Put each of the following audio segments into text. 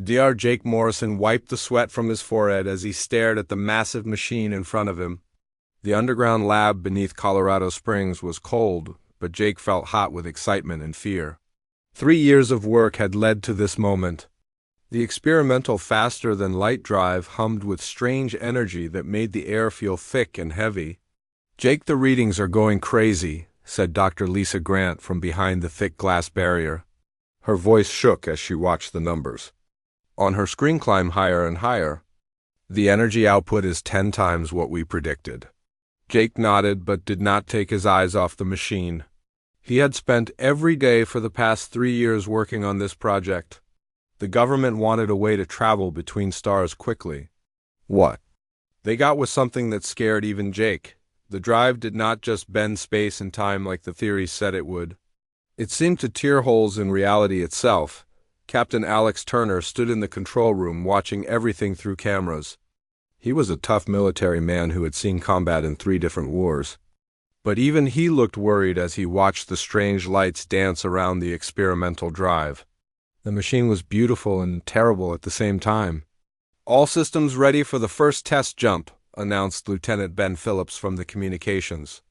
Dr. Jake Morrison wiped the sweat from his forehead as he stared at the massive machine in front of him. The underground lab beneath Colorado Springs was cold, but Jake felt hot with excitement and fear. 3 years of work had led to this moment. The experimental faster-than-light drive hummed with strange energy that made the air feel thick and heavy. "Jake, the readings are going crazy," said Dr. Lisa Grant from behind the thick glass barrier. Her voice shook as she watched the numbers. On her screen climbed higher and higher. "The energy output is 10 times what we predicted." Jake nodded but did not take his eyes off the machine. He had spent every day for the past 3 years working on this project. The government wanted a way to travel between stars quickly. What they got was something that scared even Jake. The drive did not just bend space and time like the theories said it would. It seemed to tear holes in reality itself. Captain Alex Turner stood in the control room watching everything through cameras. He was a tough military man who had seen combat in 3 different wars. But even he looked worried as he watched the strange lights dance around the experimental drive. The machine was beautiful and terrible at the same time. "All systems ready for the first test jump," announced Lieutenant Ben Phillips from the communications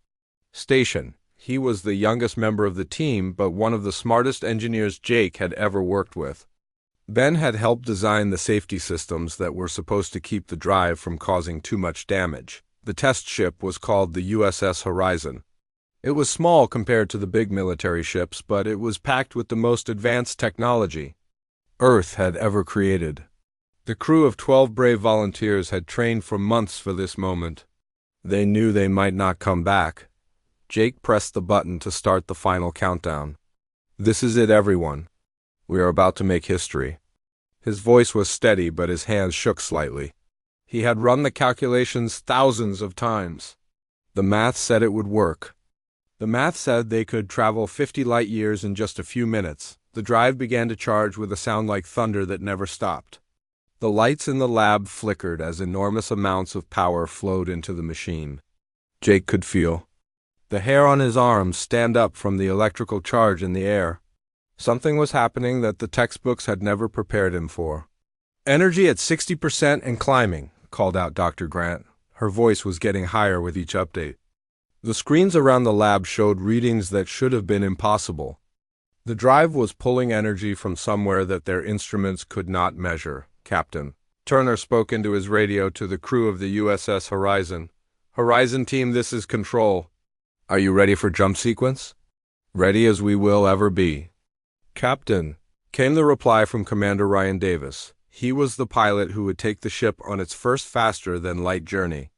station. He was the youngest member of the team, but one of the smartest engineers Jake had ever worked with. Ben had helped design the safety systems that were supposed to keep the drive from causing too much damage. The test ship was called the USS Horizon. It was small compared to the big military ships, but it was packed with the most advanced technology Earth had ever created. The crew of 12 brave volunteers had trained for months for this moment. They knew they might not come back. Jake pressed the button to start the final countdown. "This is it, everyone. We are about to make history." His voice was steady, but his hands shook slightly. He had run the calculations thousands of times. The math said it would work. The math said they could travel 50 light years in just a few minutes. The drive began to charge with a sound like thunder that never stopped. The lights in the lab flickered as enormous amounts of power flowed into the machine. Jake could feel the hair on his arms stand up from the electrical charge in the air. Something was happening that the textbooks had never prepared him for. "Energy at 60% and climbing," called out Dr. Grant. Her voice was getting higher with each update. The screens around the lab showed readings that should have been impossible. The drive was pulling energy from somewhere that their instruments could not measure. "Captain." Turner spoke into his radio to the crew of the USS Horizon. "Horizon team, this is Control. Are you ready for jump sequence?" "Ready as we will ever be." "Captain," came the reply from Commander Ryan Davis. He was the pilot who would take the ship on its first faster-than-light journey.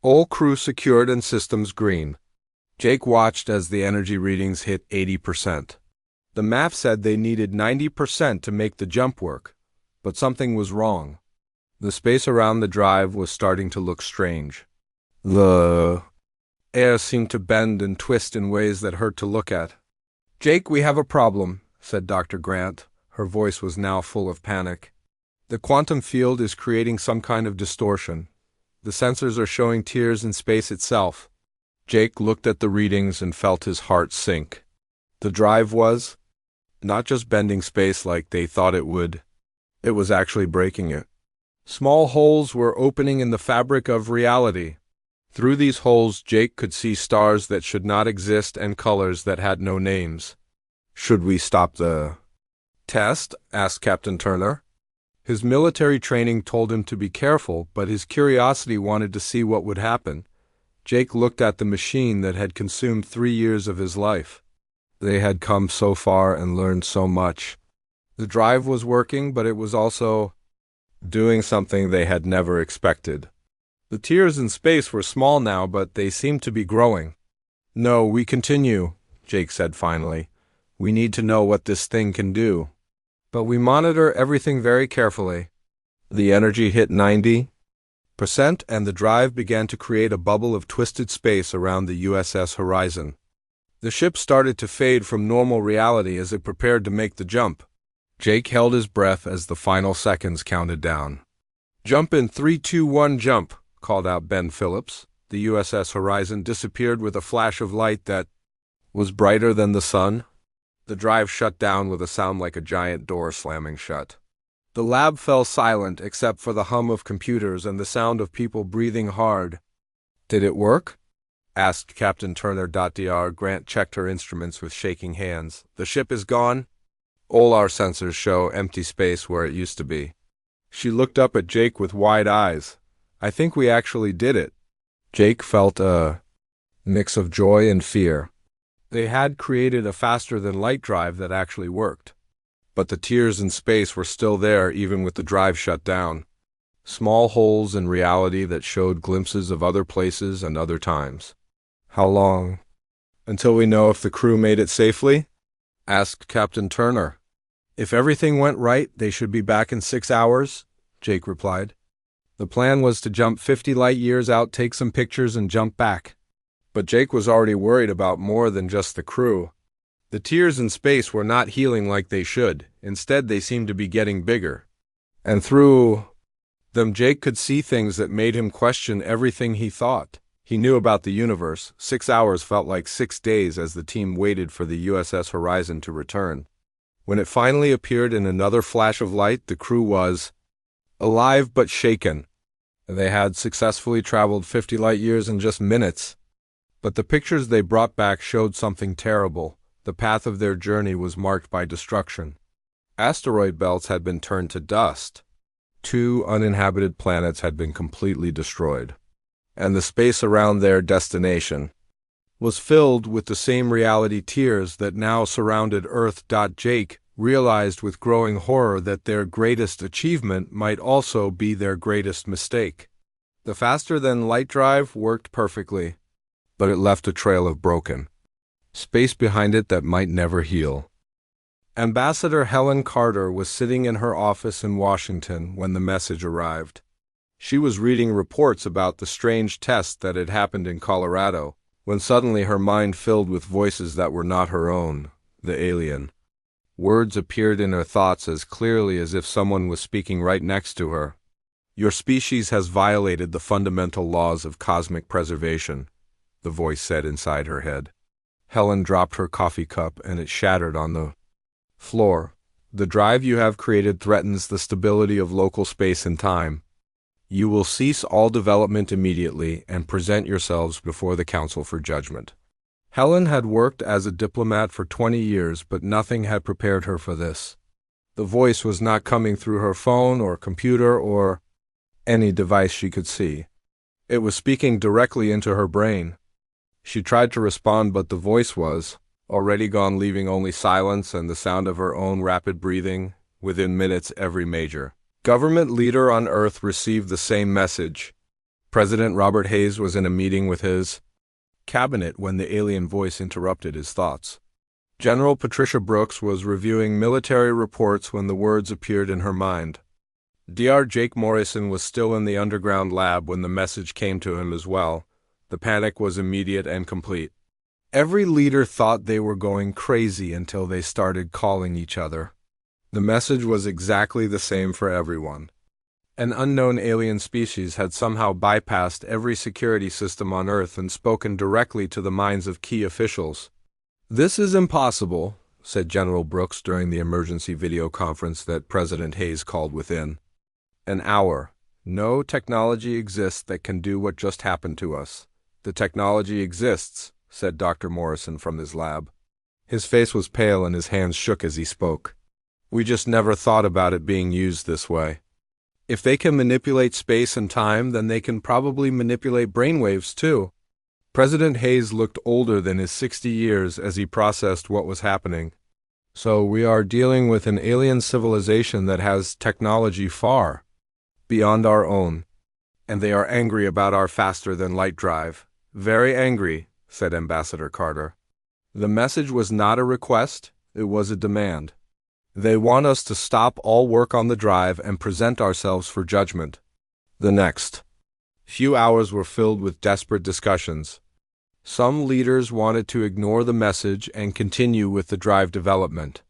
"All crew secured and systems green." Jake watched as the energy readings hit 80%. The math said they needed 90% to make the jump work, but something was wrong. The space around the drive was starting to look strange. The air seemed to bend and twist in ways that hurt to look at. "Jake, we have a problem," said Dr. Grant. Her voice was now full of panic. "The quantum field is creating some kind of distortion. The sensors are showing tears in space itself." Jake looked at the readings and felt his heart sink. The drive was not just bending space like they thought it would. It was actually breaking it. Small holes were opening in the fabric of reality. Through these holes, Jake could see stars that should not exist and colors that had no names. "Should we stop the test?" asked Captain Turner. His military training told him to be careful, but his curiosity wanted to see what would happen. Jake looked at the machine that had consumed 3 years of his life. They had come so far and learned so much. The drive was working, but it was also doing something they had never expected. The tears in space were small now, but they seemed to be growing. "No, we continue," Jake said finally. "We need to know what this thing can do. But we monitor everything very carefully." The energy hit 90%, and the drive began to create a bubble of twisted space around the USS Horizon. The ship started to fade from normal reality as it prepared to make the jump. Jake held his breath as the final seconds counted down. "Jump in 3, 2, 1, jump," called out Ben Phillips. The USS Horizon disappeared with a flash of light that was brighter than the sun. The drive shut down with a sound like a giant door slamming shut. The lab fell silent except for the hum of computers and the sound of people breathing hard. "Did it work?" asked Captain Turner. Dr. Grant checked her instruments with shaking hands. "The ship is gone? All our sensors show empty space where it used to be." She looked up at Jake with wide eyes. "I think we actually did it." Jake felt a mix of joy and fear. They had created a faster-than-light drive that actually worked. But the tears in space were still there even with the drive shut down. Small holes in reality that showed glimpses of other places and other times. "How long? Until we know if the crew made it safely?" asked Captain Turner. "If everything went right, they should be back in 6 hours," Jake replied. The plan was to jump 50 light years out, take some pictures, and jump back. But Jake was already worried about more than just the crew. The tears in space were not healing like they should. Instead, they seemed to be getting bigger. And through them, Jake could see things that made him question everything he thought he knew about the universe. 6 hours felt like 6 days as the team waited for the USS Horizon to return. When it finally appeared in another flash of light, the crew was alive but shaken. They had successfully traveled 50 light years in just minutes. But the pictures they brought back showed something terrible. The path of their journey was marked by destruction. Asteroid belts had been turned to dust. 2 uninhabited planets had been completely destroyed. And the space around their destination was filled with the same reality tears that now surrounded Earth. Jake realized with growing horror that their greatest achievement might also be their greatest mistake. The faster-than-light drive worked perfectly, but it left a trail of broken space behind it that might never heal. Ambassador Helen Carter was sitting in her office in Washington when the message arrived. She was reading reports about the strange test that had happened in Colorado, when suddenly her mind filled with voices that were not her own, the alien. Words appeared in her thoughts as clearly as if someone was speaking right next to her. "Your species has violated the fundamental laws of cosmic preservation," the voice said inside her head. Helen dropped her coffee cup and it shattered on the floor. "The drive you have created threatens the stability of local space and time. You will cease all development immediately and present yourselves before the Council for judgment." Helen had worked as a diplomat for 20 years, but nothing had prepared her for this. The voice was not coming through her phone or computer or any device she could see. It was speaking directly into her brain. She tried to respond, but the voice was already gone, leaving only silence and the sound of her own rapid breathing. Within minutes, every major government leader on Earth received the same message. President Robert Hayes was in a meeting with his cabinet when the alien voice interrupted his thoughts. General Patricia Brooks was reviewing military reports when the words appeared in her mind. Dr. Jake Morrison was still in the underground lab when the message came to him as well. The panic was immediate and complete. Every leader thought they were going crazy until they started calling each other. The message was exactly the same for everyone. An unknown alien species had somehow bypassed every security system on Earth and spoken directly to the minds of key officials. "This is impossible," said General Brooks during the emergency video conference that President Hayes called within an hour. "No technology exists that can do what just happened to us." "The technology exists," said Dr. Morrison from his lab. His face was pale and his hands shook as he spoke. "We just never thought about it being used this way. If they can manipulate space and time, then they can probably manipulate brainwaves too." President Hayes looked older than his 60 years as he processed what was happening. "So we are dealing with an alien civilization that has technology far beyond our own, and they are angry about our faster-than-light drive." "Very angry," said Ambassador Carter. "The message was not a request, it was a demand. They want us to stop all work on the drive and present ourselves for judgment." The next few hours were filled with desperate discussions. Some leaders wanted to ignore the message and continue with the drive development.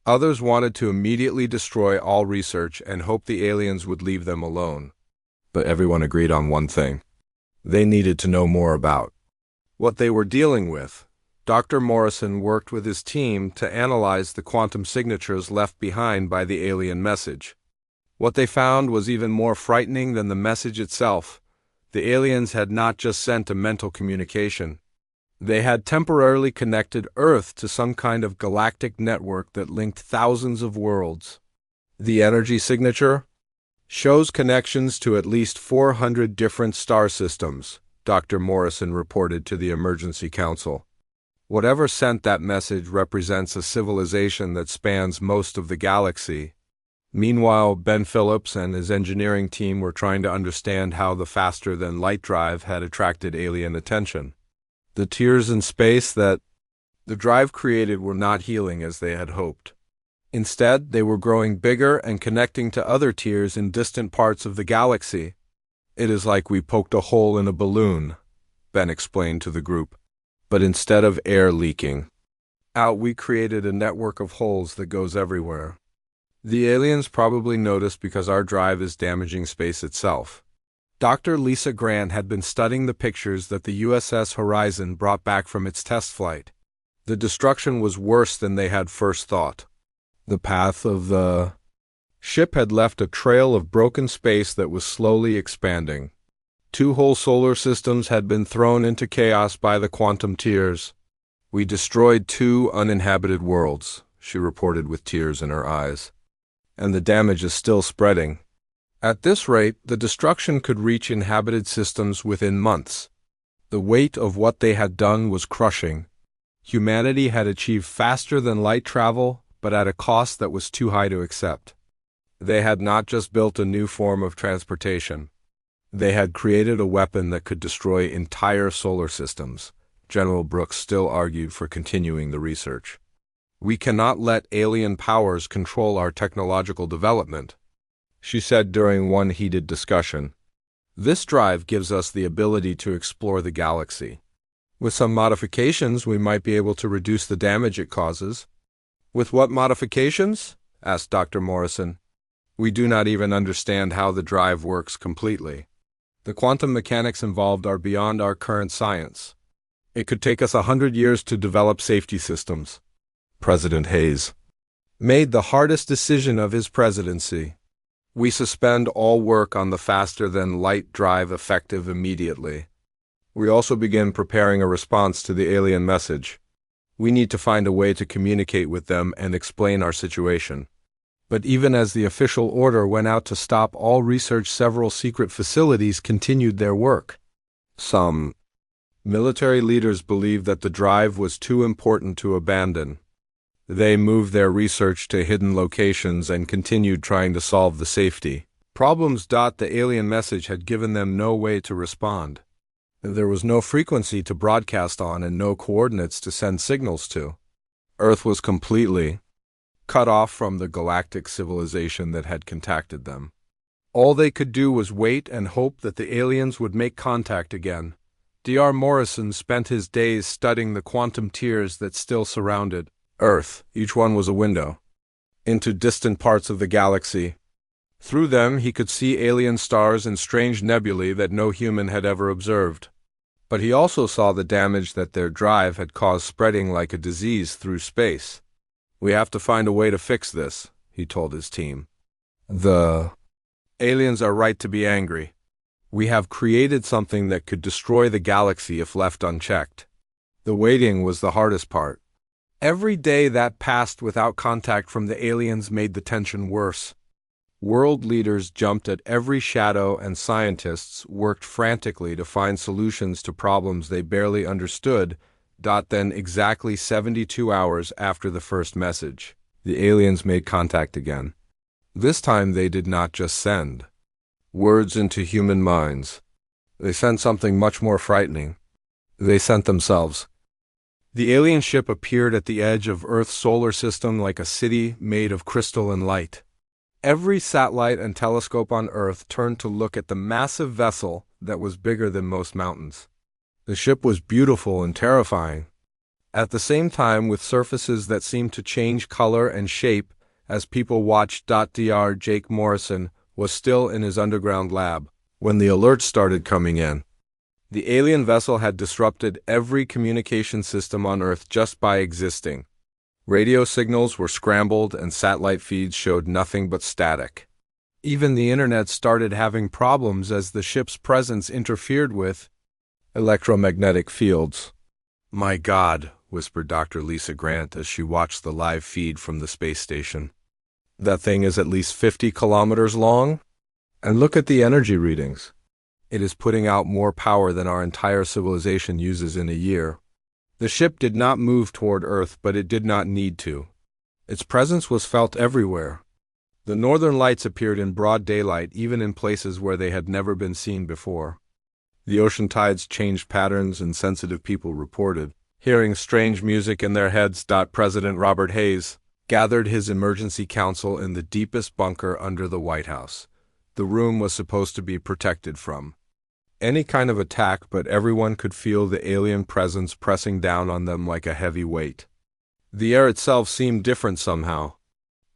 Others wanted to immediately destroy all research and hope the aliens would leave them alone. But everyone agreed on one thing. They needed to know more about what they were dealing with. Dr. Morrison worked with his team to analyze the quantum signatures left behind by the alien message. What they found was even more frightening than the message itself. The aliens had not just sent a mental communication. They had temporarily connected Earth to some kind of galactic network that linked thousands of worlds. The energy signature shows connections to at least 400 different star systems, Dr. Morrison reported to the Emergency Council. Whatever sent that message represents a civilization that spans most of the galaxy. Meanwhile, Ben Phillips and his engineering team were trying to understand how the faster-than-light drive had attracted alien attention. The tears in space that the drive created were not healing as they had hoped. Instead, they were growing bigger and connecting to other tears in distant parts of the galaxy. "It is like we poked a hole in a balloon," Ben explained to the group. "But instead of air leaking out, we created a network of holes that goes everywhere." The aliens probably noticed because our drive is damaging space itself. Dr. Lisa Grant had been studying the pictures that the USS Horizon brought back from its test flight. The destruction was worse than they had first thought. The path of the ship had left a trail of broken space that was slowly expanding. 2 whole solar systems had been thrown into chaos by the quantum tears. "We destroyed 2 uninhabited worlds," she reported with tears in her eyes. "And the damage is still spreading. At this rate, the destruction could reach inhabited systems within months." The weight of what they had done was crushing. Humanity had achieved faster-than-light travel, but at a cost that was too high to accept. They had not just built a new form of transportation. They had created a weapon that could destroy entire solar systems. General Brooks still argued for continuing the research. "We cannot let alien powers control our technological development," she said during one heated discussion. "This drive gives us the ability to explore the galaxy. With some modifications, we might be able to reduce the damage it causes." "With what modifications?" asked Dr. Morrison. "We do not even understand how the drive works completely. The quantum mechanics involved are beyond our current science. It could take us 100 years to develop safety systems." President Hayes made the hardest decision of his presidency. "We suspend all work on the faster-than-light drive effective immediately. We also begin preparing a response to the alien message. We need to find a way to communicate with them and explain our situation." But even as the official order went out to stop all research, several secret facilities continued their work. Some military leaders believed that the drive was too important to abandon. They moved their research to hidden locations and continued trying to solve the safety problems. The alien message had given them no way to respond. There was no frequency to broadcast on and no coordinates to send signals to. Earth was completely cut off from the galactic civilization that had contacted them. All they could do was wait and hope that the aliens would make contact again. Dr. Morrison spent his days studying the quantum tears that still surrounded Earth. Each one was a window into distant parts of the galaxy. Through them he could see alien stars and strange nebulae that no human had ever observed. But he also saw the damage that their drive had caused spreading like a disease through space. "We have to find a way to fix this," he told his team. "The aliens are right to be angry. We have created something that could destroy the galaxy if left unchecked." The waiting was the hardest part. Every day that passed without contact from the aliens made the tension worse. World leaders jumped at every shadow and scientists worked frantically to find solutions to problems they barely understood. Then, exactly 72 hours after the first message, the aliens made contact again. This time they did not just send words into human minds. They sent something much more frightening. They sent themselves. The alien ship appeared at the edge of Earth's solar system like a city made of crystal and light. Every satellite and telescope on Earth turned to look at the massive vessel that was bigger than most mountains. The ship was beautiful and terrifying, at the same time with surfaces that seemed to change color and shape as people watched. Dr. Jake Morrison was still in his underground lab when the alerts started coming in. The alien vessel had disrupted every communication system on Earth just by existing. Radio signals were scrambled and satellite feeds showed nothing but static. Even the internet started having problems as the ship's presence interfered with electromagnetic fields. "My God," whispered Dr. Lisa Grant as she watched the live feed from the space station. "That thing is at least 50 kilometers long? And look at the energy readings. It is putting out more power than our entire civilization uses in a year." The ship did not move toward Earth, but it did not need to. Its presence was felt everywhere. The northern lights appeared in broad daylight, even in places where they had never been seen before. The ocean tides changed patterns, and sensitive people reported hearing strange music in their heads. President Robert Hayes gathered his emergency council in the deepest bunker under the White House. The room was supposed to be protected from any kind of attack, but everyone could feel the alien presence pressing down on them like a heavy weight. The air itself seemed different somehow.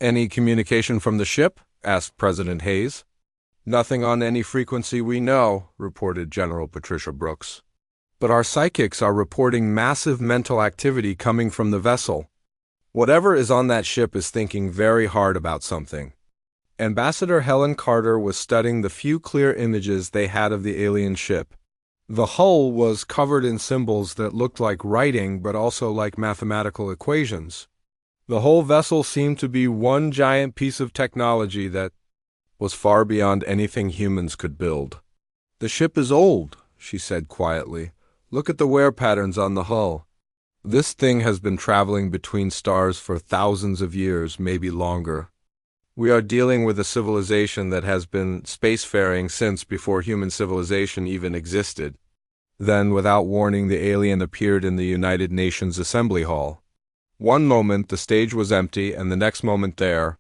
"Any communication from the ship?" asked President Hayes. "Nothing on any frequency we know," reported General Patricia Brooks. "But our psychics are reporting massive mental activity coming from the vessel. Whatever is on that ship is thinking very hard about something." Ambassador Helen Carter was studying the few clear images they had of the alien ship. The hull was covered in symbols that looked like writing but also like mathematical equations. The whole vessel seemed to be one giant piece of technology that was far beyond anything humans could build. "The ship is old," she said quietly. "Look at the wear patterns on the hull. This thing has been traveling between stars for thousands of years, maybe longer. We are dealing with a civilization that has been spacefaring since before human civilization even existed." Then, without warning, the alien appeared in the United Nations Assembly Hall. One moment the stage was empty, and the next moment there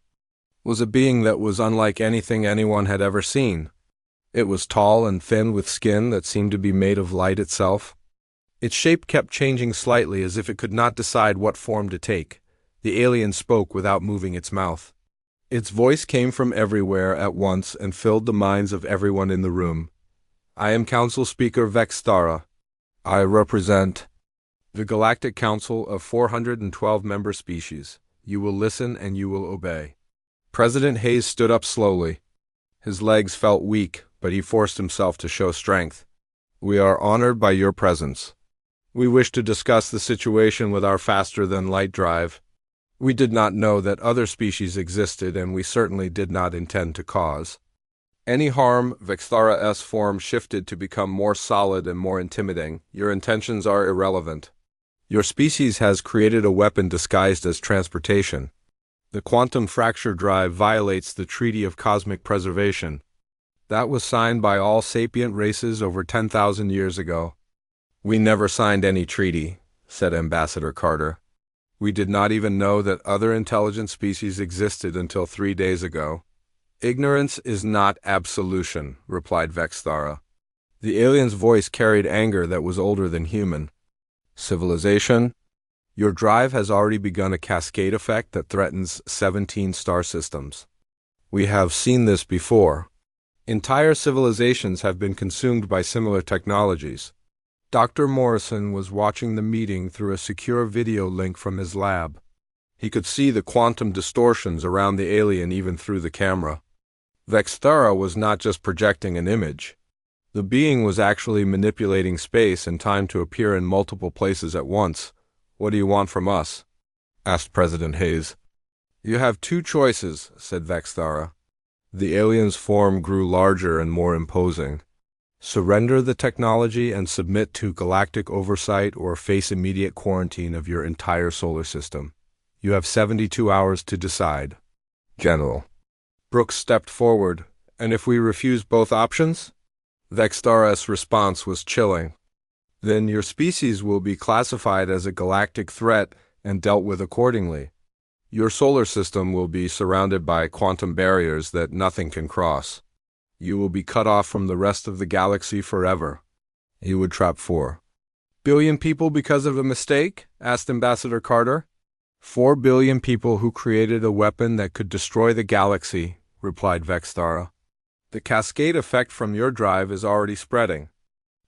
was a being that was unlike anything anyone had ever seen. It was tall and thin, with skin that seemed to be made of light itself. Its shape kept changing slightly, as if it could not decide what form to take. The alien spoke without moving its mouth. Its voice came from everywhere at once and filled the minds of everyone in the room. "I am Council Speaker Vextara. I represent the Galactic Council of 412 member species. You will listen and you will obey." President Hayes stood up slowly. His legs felt weak, but he forced himself to show strength. "We are honored by your presence. We wish to discuss the situation with our faster-than-light drive. We did not know that other species existed, and we certainly did not intend to cause any harm." Vexthara's form shifted to become more solid and more intimidating. "Your intentions are irrelevant. Your species has created a weapon disguised as transportation. The quantum fracture drive violates the Treaty of Cosmic Preservation. That was signed by all sapient races over 10,000 years ago." "We never signed any treaty," said Ambassador Carter. "We did not even know that other intelligent species existed until 3 days ago." "Ignorance is not absolution," replied Vexthara. The alien's voice carried anger that was older than human. "Civilization, your drive has already begun a cascade effect that threatens 17 star systems. We have seen this before. Entire civilizations have been consumed by similar technologies." Dr. Morrison was watching the meeting through a secure video link from his lab. He could see the quantum distortions around the alien even through the camera. Vexthara was not just projecting an image. The being was actually manipulating space and time to appear in multiple places at once. "What do you want from us?" asked President Hayes. "You have two choices," said Vexthara. The alien's form grew larger and more imposing. "Surrender the technology and submit to galactic oversight, or face immediate quarantine of your entire solar system. You have 72 hours to decide." "General." Brooks stepped forward. "And if we refuse both options?" Vexthara's response was chilling. "Then your species will be classified as a galactic threat and dealt with accordingly. Your solar system will be surrounded by quantum barriers that nothing can cross. You will be cut off from the rest of the galaxy forever." "You would trap 4 billion people because of a mistake?" asked Ambassador Carter. 4 billion people who created a weapon that could destroy the galaxy," replied Vexthara. "The cascade effect from your drive is already spreading.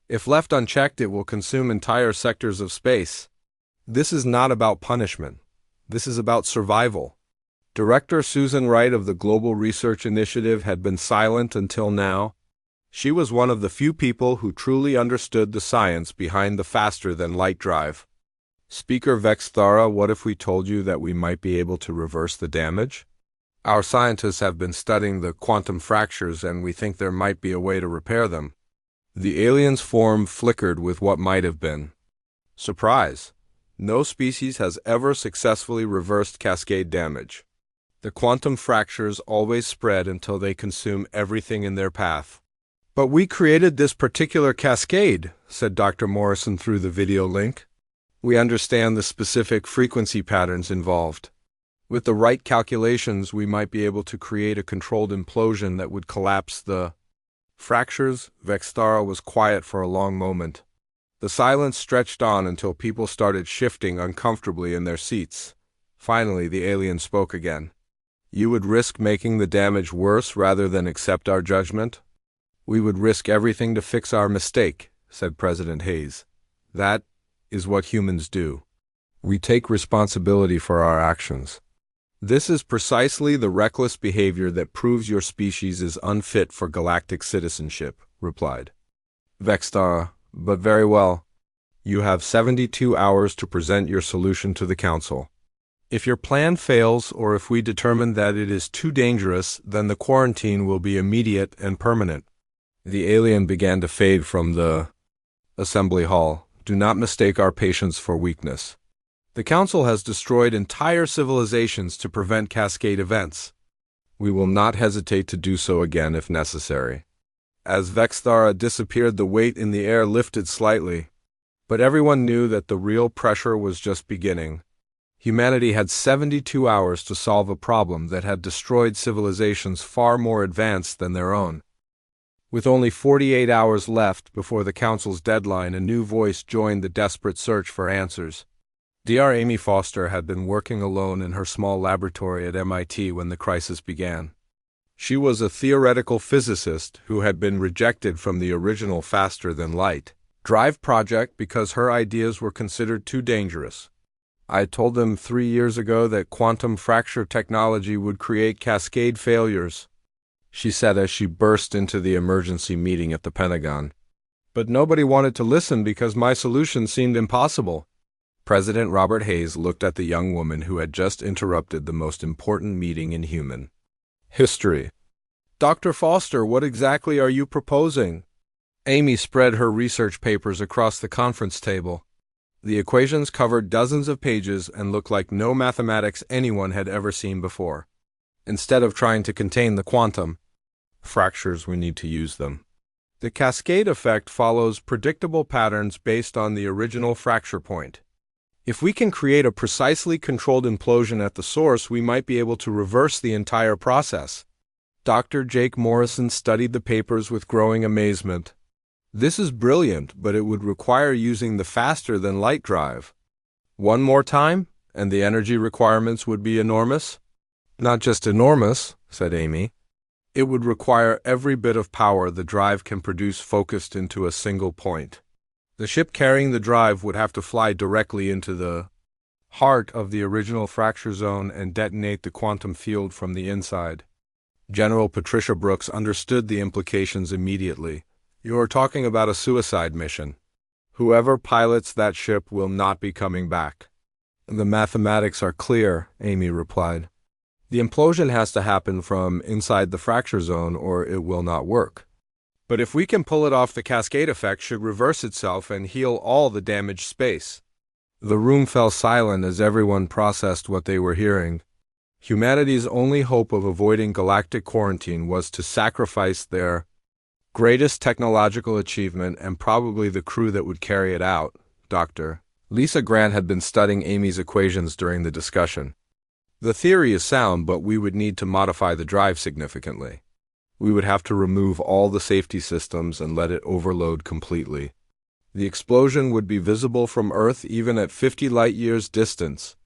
If left unchecked, it will consume entire sectors of space. This is not about punishment. This is about survival. Director Susan Wright of the Global Research Initiative had been silent until now. She was one of the few people who truly understood the science behind the faster-than-light drive. Speaker Vexthara, what if we told you that we might be able to reverse the damage? Our scientists have been studying the quantum fractures and we think there might be a way to repair them. The alien's form flickered with what might have been. Surprise! No species has ever successfully reversed cascade damage. The quantum fractures always spread until they consume everything in their path. But we created this particular cascade, said Dr. Morrison through the video link. We understand the specific frequency patterns involved. With the right calculations, we might be able to create a controlled implosion that would collapse the fractures. Vexthara was quiet for a long moment. The silence stretched on until people started shifting uncomfortably in their seats. Finally, the alien spoke again. You would risk making the damage worse rather than accept our judgment? We would risk everything to fix our mistake, said President Hayes. That is what humans do. We take responsibility for our actions. This is precisely the reckless behavior that proves your species is unfit for galactic citizenship, replied Vexthara. But very well. You have 72 hours to present your solution to the Council. If your plan fails or if we determine that it is too dangerous, then the quarantine will be immediate and permanent. The alien began to fade from the assembly hall. Do not mistake our patience for weakness. The Council has destroyed entire civilizations to prevent cascade events. We will not hesitate to do so again if necessary. As Vexthara disappeared, the weight in the air lifted slightly. But everyone knew that the real pressure was just beginning. Humanity had 72 hours to solve a problem that had destroyed civilizations far more advanced than their own. With only 48 hours left before the Council's deadline, a new voice joined the desperate search for answers. Dr. Amy Foster had been working alone in her small laboratory at MIT when the crisis began. She was a theoretical physicist who had been rejected from the original faster-than-light drive project because her ideas were considered too dangerous. I told them 3 years ago that quantum fracture technology would create cascade failures, she said as she burst into the emergency meeting at the Pentagon. But nobody wanted to listen because my solution seemed impossible. President Robert Hayes looked at the young woman who had just interrupted the most important meeting in human history. Dr. Foster, what exactly are you proposing? Amy spread her research papers across the conference table. The equations covered dozens of pages and looked like no mathematics anyone had ever seen before. Instead of trying to contain the quantum fractures, we need to use them. The cascade effect follows predictable patterns based on the original fracture point. If we can create a precisely controlled implosion at the source, we might be able to reverse the entire process. Dr. Jake Morrison studied the papers with growing amazement. This is brilliant, but it would require using the faster-than-light drive. One more time, and the energy requirements would be enormous? Not just enormous, said Amy. It would require every bit of power the drive can produce focused into a single point. The ship carrying the drive would have to fly directly into the heart of the original fracture zone and detonate the quantum field from the inside. General Patricia Brooks understood the implications immediately. You are talking about a suicide mission. Whoever pilots that ship will not be coming back. The mathematics are clear, Amy replied. The implosion has to happen from inside the fracture zone or it will not work. But if we can pull it off, the cascade effect should reverse itself and heal all the damaged space. The room fell silent as everyone processed what they were hearing. Humanity's only hope of avoiding galactic quarantine was to sacrifice their greatest technological achievement and probably the crew that would carry it out. Dr. Lisa Grant had been studying Amy's equations during the discussion. The theory is sound, but we would need to modify the drive significantly. We would have to remove all the safety systems and let it overload completely. The explosion would be visible from Earth even at 50 light-years distance.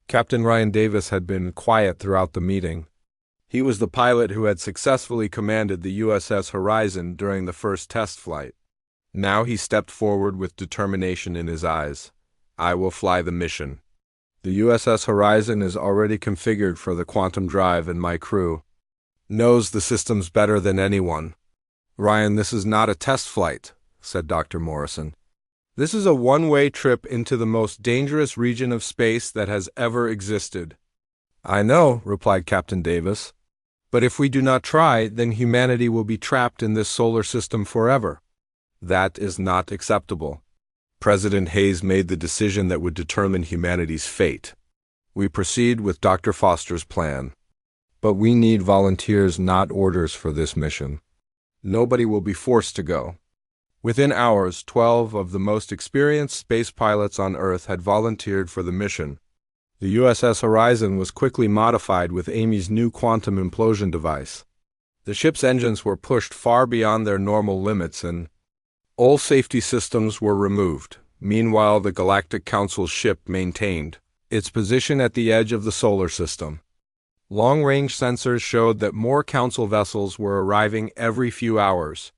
Captain Ryan Davis had been quiet throughout the meeting. He was the pilot who had successfully commanded the USS Horizon during the first test flight. Now he stepped forward with determination in his eyes. I will fly the mission. The USS Horizon is already configured for the quantum drive, and my crew knows the systems better than anyone. Ryan, this is not a test flight, said Dr. Morrison. This is a one-way trip into the most dangerous region of space that has ever existed. I know, replied Captain Davis. But if we do not try, then humanity will be trapped in this solar system forever. That is not acceptable. President Hayes made the decision that would determine humanity's fate. We proceed with Dr. Foster's plan. But we need volunteers, not orders, for this mission. Nobody will be forced to go. Within hours, 12 of the most experienced space pilots on Earth had volunteered for the mission. The USS Horizon was quickly modified with Amy's new quantum implosion device. The ship's engines were pushed far beyond their normal limits and all safety systems were removed. Meanwhile, the Galactic Council's ship maintained its position at the edge of the solar system. Long-range sensors showed that more Council vessels were arriving every few hours.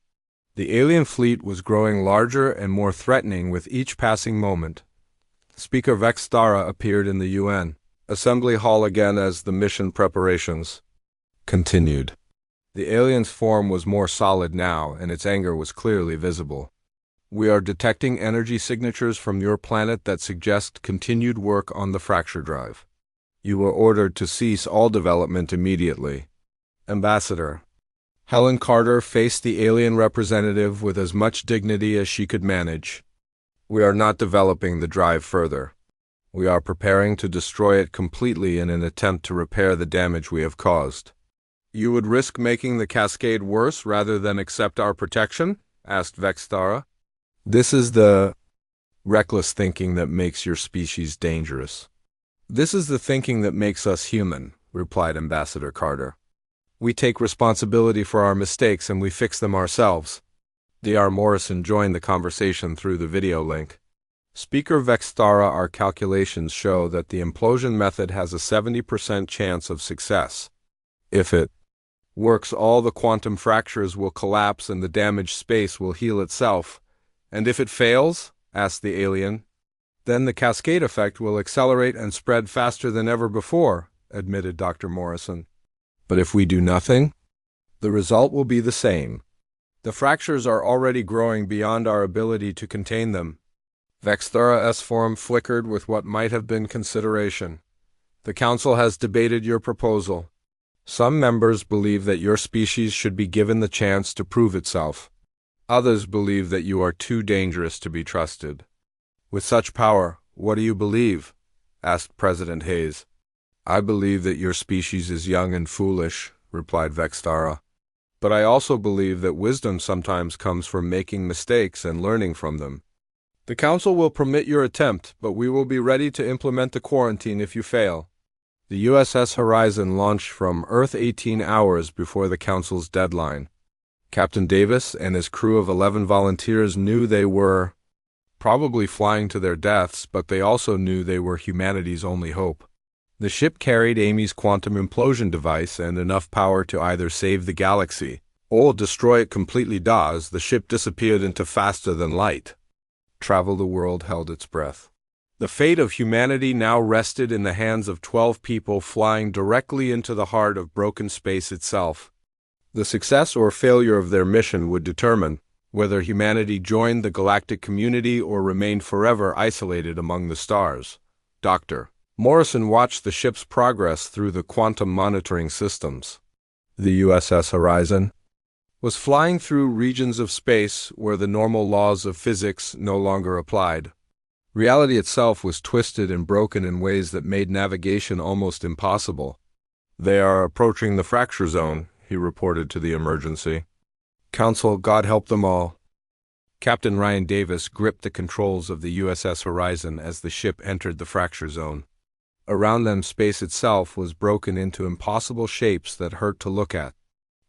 The alien fleet was growing larger and more threatening with each passing moment. Speaker Vextara appeared in the UN Assembly Hall again as the mission preparations continued. The alien's form was more solid now, and its anger was clearly visible. We are detecting energy signatures from your planet that suggest continued work on the fracture drive. You were ordered to cease all development immediately. Ambassador. Helen Carter faced the alien representative with as much dignity as she could manage. We are not developing the drive further. We are preparing to destroy it completely in an attempt to repair the damage we have caused. You would risk making the cascade worse rather than accept our protection? Asked Vextara. This is the reckless thinking that makes your species dangerous. This is the thinking that makes us human, replied Ambassador Carter. We take responsibility for our mistakes and we fix them ourselves. Dr. Morrison joined the conversation through the video link. Speaker Vextara, our calculations show that the implosion method has a 70% chance of success. If it works, all the quantum fractures will collapse and the damaged space will heal itself. And if it fails, asked the alien, then the cascade effect will accelerate and spread faster than ever before, admitted Dr. Morrison. But if we do nothing, the result will be the same. The fractures are already growing beyond our ability to contain them. Vextara's form flickered with what might have been consideration. The Council has debated your proposal. Some members believe that your species should be given the chance to prove itself. Others believe that you are too dangerous to be trusted. With such power, what do you believe? Asked President Hayes. I believe that your species is young and foolish, replied Vextara. But I also believe that wisdom sometimes comes from making mistakes and learning from them. The Council will permit your attempt, but we will be ready to implement the quarantine if you fail. The USS Horizon launched from Earth 18 hours before the Council's deadline. Captain Davis and his crew of 11 volunteers knew they were probably flying to their deaths, but they also knew they were humanity's only hope. The ship carried Amy's quantum implosion device and enough power to either save the galaxy or destroy it completely. As the ship disappeared into faster than light. Travel the world held its breath. The fate of humanity now rested in the hands of 12 people flying directly into the heart of broken space itself. The success or failure of their mission would determine whether humanity joined the galactic community or remained forever isolated among the stars. Dr. Morrison watched the ship's progress through the quantum monitoring systems. The USS Horizon was flying through regions of space where the normal laws of physics no longer applied. Reality itself was twisted and broken in ways that made navigation almost impossible. They are approaching the fracture zone, he reported to the emergency. Council, God help them all. Captain Ryan Davis gripped the controls of the USS Horizon as the ship entered the fracture zone. Around them, space itself was broken into impossible shapes that hurt to look at.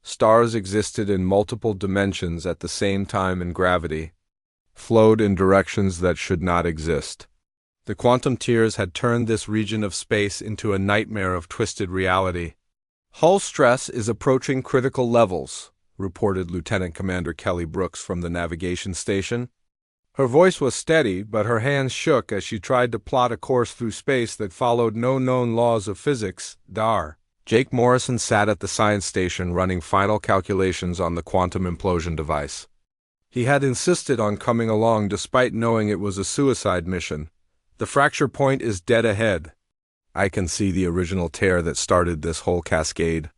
Stars existed in multiple dimensions at the same time, and gravity flowed in directions that should not exist. The quantum tears had turned this region of space into a nightmare of twisted reality. Hull stress is approaching critical levels, reported Lieutenant Commander Kelly Brooks from the navigation station. Her voice was steady, but her hands shook as she tried to plot a course through space that followed no known laws of physics. Dar. Jake Morrison sat at the science station running final calculations on the quantum implosion device. He had insisted on coming along despite knowing it was a suicide mission. The fracture point is dead ahead. I can see the original tear that started this whole cascade.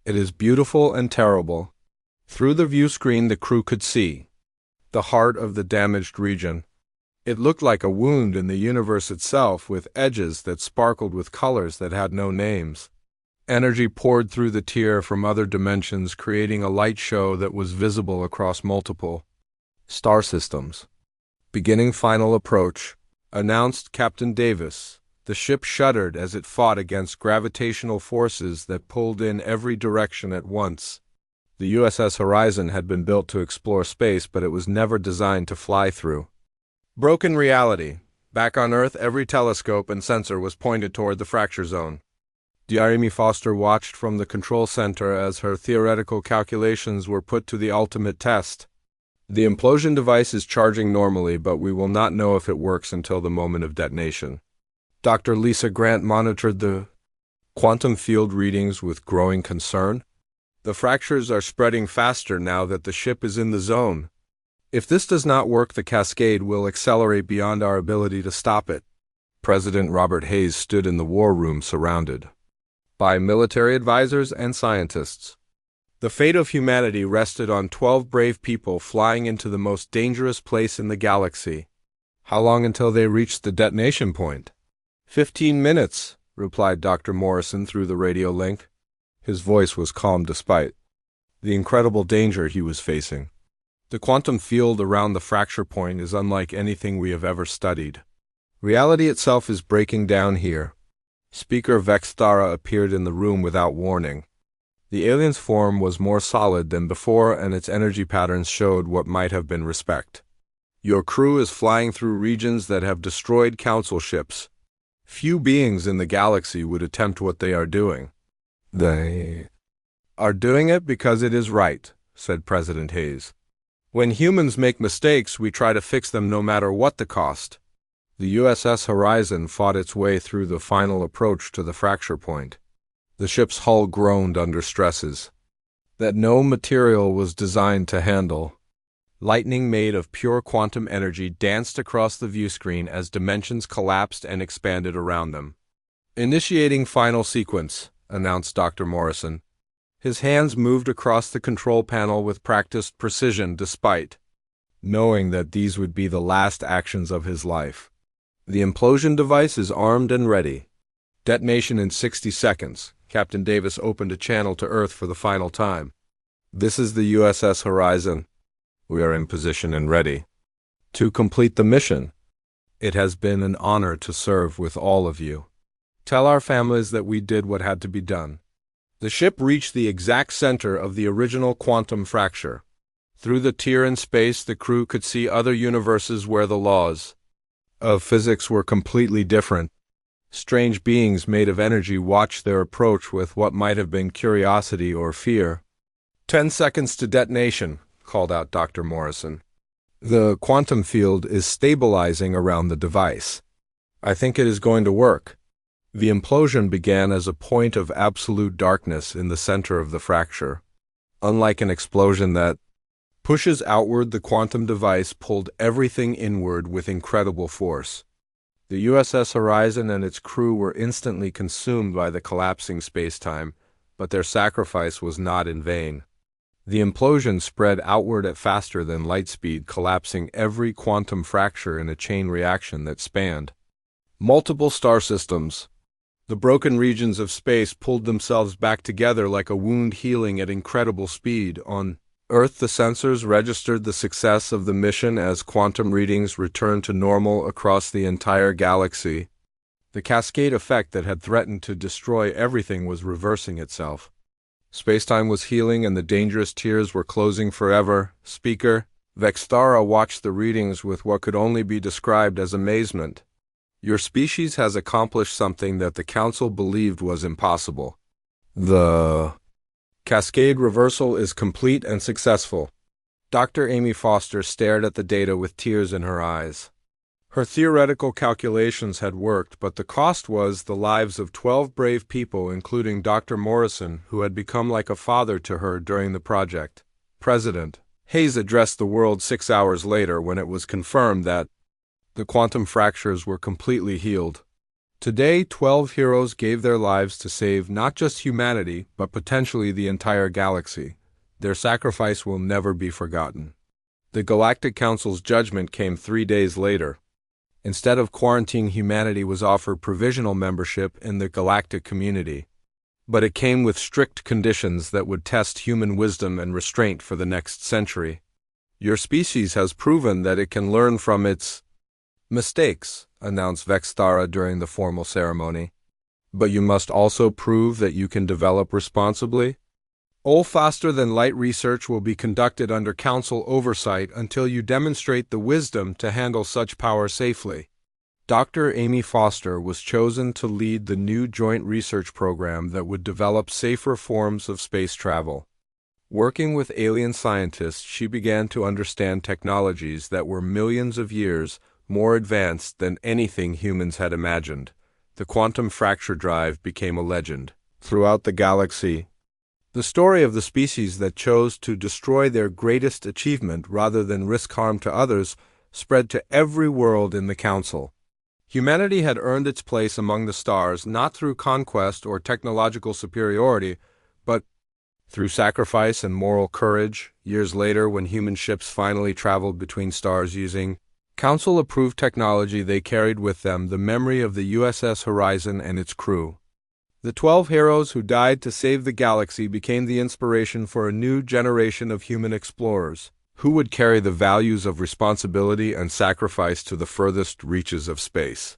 It is beautiful and terrible. Through the view screen the crew could see the heart of the damaged region. It looked like a wound in the universe itself, with edges that sparkled with colors that had no names. Energy poured through the tear from other dimensions, creating a light show that was visible across multiple star systems. Beginning final approach, announced Captain Davis. The ship shuddered as it fought against gravitational forces that pulled in every direction at once. The USS Horizon had been built to explore space, but it was never designed to fly through. Broken reality. Back on Earth, every telescope and sensor was pointed toward the fracture zone. Jeremy Foster watched from the control center as her theoretical calculations were put to the ultimate test. The implosion device is charging normally, but we will not know if it works until the moment of detonation. Dr. Lisa Grant monitored the quantum field readings with growing concern. The fractures are spreading faster now that the ship is in the zone. If this does not work, the cascade will accelerate beyond our ability to stop it. President Robert Hayes stood in the war room surrounded by military advisors and scientists. The fate of humanity rested on 12 brave people flying into the most dangerous place in the galaxy. How long until they reached the detonation point? 15 minutes, replied Dr. Morrison through the radio link. His voice was calm despite the incredible danger he was facing. The quantum field around the fracture point is unlike anything we have ever studied. Reality itself is breaking down here. Speaker Vextara appeared in the room without warning. The alien's form was more solid than before, and its energy patterns showed what might have been respect. Your crew is flying through regions that have destroyed council ships. Few beings in the galaxy would attempt what they are doing. They are doing it because it is right, said President Hayes. When humans make mistakes, we try to fix them no matter what the cost. The USS Horizon fought its way through the final approach to the fracture point. The ship's hull groaned under stresses that no material was designed to handle. Lightning made of pure quantum energy danced across the view screen as dimensions collapsed and expanded around them. Initiating final sequence, announced Dr. Morrison. His hands moved across the control panel with practiced precision despite knowing that these would be the last actions of his life. The implosion device is armed and ready. Detonation in 60 seconds. Captain Davis opened a channel to Earth for the final time. This is the USS Horizon. We are in position and ready to complete the mission. It has been an honor to serve with all of you. Tell our families that we did what had to be done. The ship reached the exact center of the original quantum fracture. Through the tear in space, the crew could see other universes where the laws of physics were completely different. Strange beings made of energy watched their approach with what might have been curiosity or fear. 10 seconds to detonation, called out Dr. Morrison. The quantum field is stabilizing around the device. I think it is going to work. The implosion began as a point of absolute darkness in the center of the fracture. Unlike an explosion that pushes outward, the quantum device pulled everything inward with incredible force. The USS Horizon and its crew were instantly consumed by the collapsing space-time, but their sacrifice was not in vain. The implosion spread outward at faster than light speed, collapsing every quantum fracture in a chain reaction that spanned multiple star systems. The broken regions of space pulled themselves back together like a wound healing at incredible speed. On Earth, the sensors registered the success of the mission as quantum readings returned to normal across the entire galaxy. The cascade effect that had threatened to destroy everything was reversing itself. Spacetime was healing and the dangerous tiers were closing forever. Speaker Vextara watched the readings with what could only be described as amazement. Your species has accomplished something that the Council believed was impossible. The cascade reversal is complete and successful. Dr. Amy Foster stared at the data with tears in her eyes. Her theoretical calculations had worked, but the cost was the lives of 12 brave people, including Dr. Morrison, who had become like a father to her during the project. President Hayes addressed the world 6 hours later when it was confirmed that the quantum fractures were completely healed. Today, 12 heroes gave their lives to save not just humanity, but potentially the entire galaxy. Their sacrifice will never be forgotten. The Galactic Council's judgment came 3 days later. Instead of quarantining, humanity was offered provisional membership in the galactic community. But it came with strict conditions that would test human wisdom and restraint for the next century. Your species has proven that it can learn from its mistakes, announced Vexthara during the formal ceremony. But you must also prove that you can develop responsibly. All faster-than-light research will be conducted under Council oversight until you demonstrate the wisdom to handle such power safely. Dr. Amy Foster was chosen to lead the new joint research program that would develop safer forms of space travel. Working with alien scientists, she began to understand technologies that were millions of years more advanced than anything humans had imagined. The quantum fracture drive became a legend. Throughout the galaxy, the story of the species that chose to destroy their greatest achievement rather than risk harm to others spread to every world in the Council. Humanity had earned its place among the stars not through conquest or technological superiority, but through sacrifice and moral courage. Years later, when human ships finally traveled between stars using Council-approved technology, they carried with them the memory of the USS Horizon and its crew. The 12 heroes who died to save the galaxy became the inspiration for a new generation of human explorers, who would carry the values of responsibility and sacrifice to the furthest reaches of space.